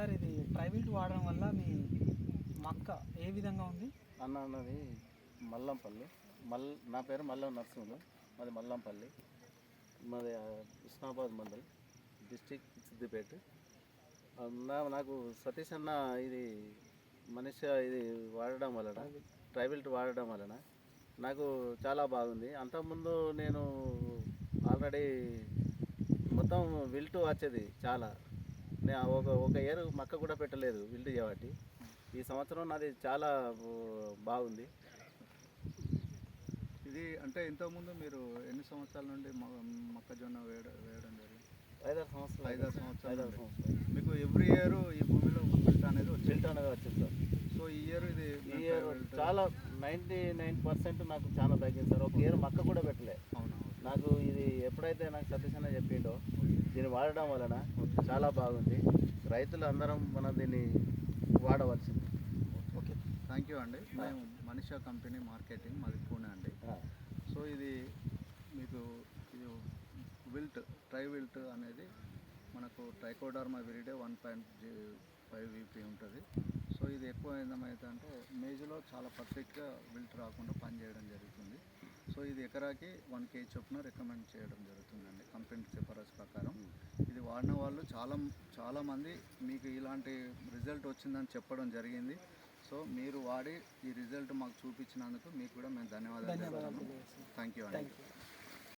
Sir ఇది ట్రైవిల్ట్ వాడడం వల్ల మీ మొక్క ఏ విధంగా ఉంది? అన్నది మల్లంపల్లి. నా పేరు మల్లం నరసింహులు, మాది మల్లంపల్లి, మాది ఉస్నాబాద్ మండల్, డిస్టిక్ సిద్దిపేట. నాకు సతీష్ అన్న ఇది ఇది వాడడం వలన, ట్రైవిల్ట్ వాడడం వలన నాకు చాలా బాగుంది. అంతకుముందు నేను ఆల్రెడీ మొత్తం విల్టు వచ్చేది చాలా. నేను ఒక ఇయర్ మక్క కూడా పెట్టలేదు విల్టు చేయబట్టి. ఈ సంవత్సరం నాది చాలా బాగుంది. ఇది అంటే ఇంతకుముందు మీరు ఎన్ని సంవత్సరాల నుండి మొక్కజొన్న వేయడం జరిగింది? 5-6 సంవత్సరాలు. మీకు ఎవ్రీ ఇయర్ ఈ భూమిలో విల్ట్ అనేది వచ్చింది సార్. సో ఈ ఇయర్ చాలా 99% నాకు చాలా తగ్గింది సార్. ఒక ఇయర్ మక్క కూడా పెట్టలే. అవును. నాకు ఇది ఎప్పుడైతే నాకు సతీష్ అన్న చెప్పిండో దీన్ని వాడడం వలన చాలా బాగుంది. రైతులు అందరం మనం దీన్ని వాడవలసింది. ఓకే, థ్యాంక్ యూ అండి. మేము మనీషా కంపెనీ మార్కెటింగ్, మాది పూణే అండి. సో ఇది మీకు ఇది ట్రైవిల్ట్ అనేది మనకు ట్రైకోడర్మా విరిడే 1.5 VP ఉంటుంది. సో ఇది ఎక్కువ ఏమైందంటే మేజులో చాలా పర్ఫెక్ట్గా విల్ట్ రాకుండా పనిచేయడం జరుగుతుంది. సో ఇది ఎకరాకి 1 kg చొప్పున రికమెండ్ చేయడం జరుగుతుందండి కంపెనీ సిఫారసు ప్రకారం. ఇది వాడిన వాళ్ళు చాలామంది మీకు ఇలాంటి రిజల్ట్ వచ్చిందని చెప్పడం జరిగింది. సో మీరు వాడి ఈ రిజల్ట్ మాకు చూపించినందుకు మీకు కూడా మేము ధన్యవాదాలు. థ్యాంక్ యూ అండి.